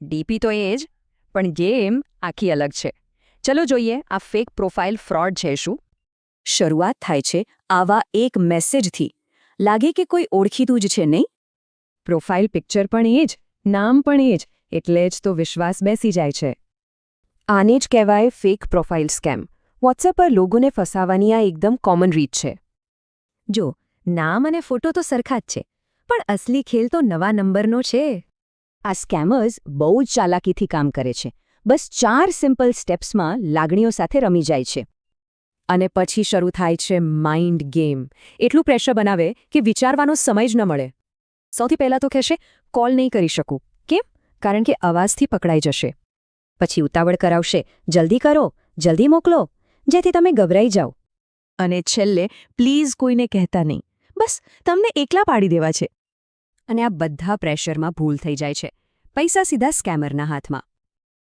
DP તો એ જ, પણ ગેમ આખી અલગ છે. ચલો જોઈએ આ ફેક પ્રોફાઇલ ફ્રોડ છે શું. શરૂઆત થાય છે આવા એક મેસેજથી. લાગે કે કોઈ ઓળખીતું જ છે નહીં? પ્રોફાઇલ પિક્ચર પણ એ જ, નામ પણ એ જ, એટલે જ તો વિશ્વાસ બેસી જાય છે. આને જ કહેવાય ફેક પ્રોફાઇલ સ્કેમ. વોટ્સએપ પર લોકોને ફસાવાની આ એકદમ કોમન રીત છે. જો નામ અને ફોટો તો સરખા જ છે, પણ અસલી ખેલ તો નવા નંબરનો છે. આ સ્કેમર્સ બહુ જ ચાલાકીથી કામ કરે છે. બસ 4 સિમ્પલ સ્ટેપ્સમાં લાગણીઓ સાથે રમી જાય છે. અને પછી શરૂ થાય છે માઇન્ડ ગેમ. એટલું પ્રેશર બનાવે કે વિચારવાનો સમય જ ન મળે. સૌથી પહેલાં તો કહેશે કોલ નહીં કરી શકું. કેમ? કારણ કે અવાજથી પકડાઈ જશે. પછી ઉતાવળ કરાવશે, જલ્દી કરો, જલ્દી મોકલો, જેથી તમે ગભરાઈ જાઓ. અને છેલ્લે પ્લીઝ કોઈને કહેતા નહીં, બસ તમને એકલા પાડી દેવા છે. અને આ બધા પ્રેશરમાં ભૂલ થઈ જાય છે. પૈસા સીધા સ્કેમરના હાથમાં.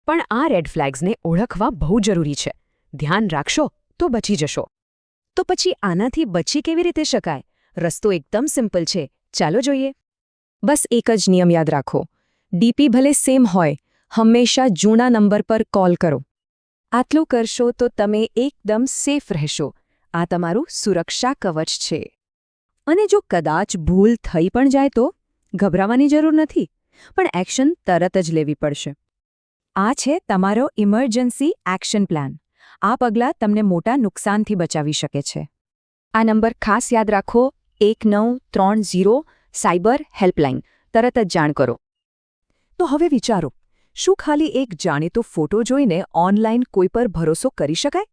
પણ આ રેડ ફ્લેગ્સને ઓળખવા બહુ જરૂરી છે. ધ્યાન રાખશો તો બચી જશો. તો પછી આનાથી બચી કેવી રીતે શકાય? રસ્તો એકદમ સિમ્પલ છે. ચાલો જોઈએ. બસ એક જ નિયમ યાદ રાખો. ડીપી ભલે સેમ હોય, હંમેશા જૂના નંબર પર કોલ કરો. આટલું કરશો તો તમે એકદમ સેફ રહેશો. આ તમારું સુરક્ષા કવચ છે. અને જો કદાચ ભૂલ થઈ પણ જાય તો ગભરાવાની જરૂર નથી, પણ એક્શન તરત જ લેવી પડશે. આ છે તમારો ઇમરજન્સી એક્શન પ્લાન. આ પગલાં તમને મોટા નુકસાનથી બચાવી શકે છે. આ નંબર ખાસ યાદ રાખો, 1930 સાયબર હેલ્પલાઇન. તરત જ જાણ કરો. તો હવે વિચારો, શું ખાલી એક જાણીતો ફોટો જોઈને ઓનલાઈન કોઈ પર ભરોસો કરી શકાય?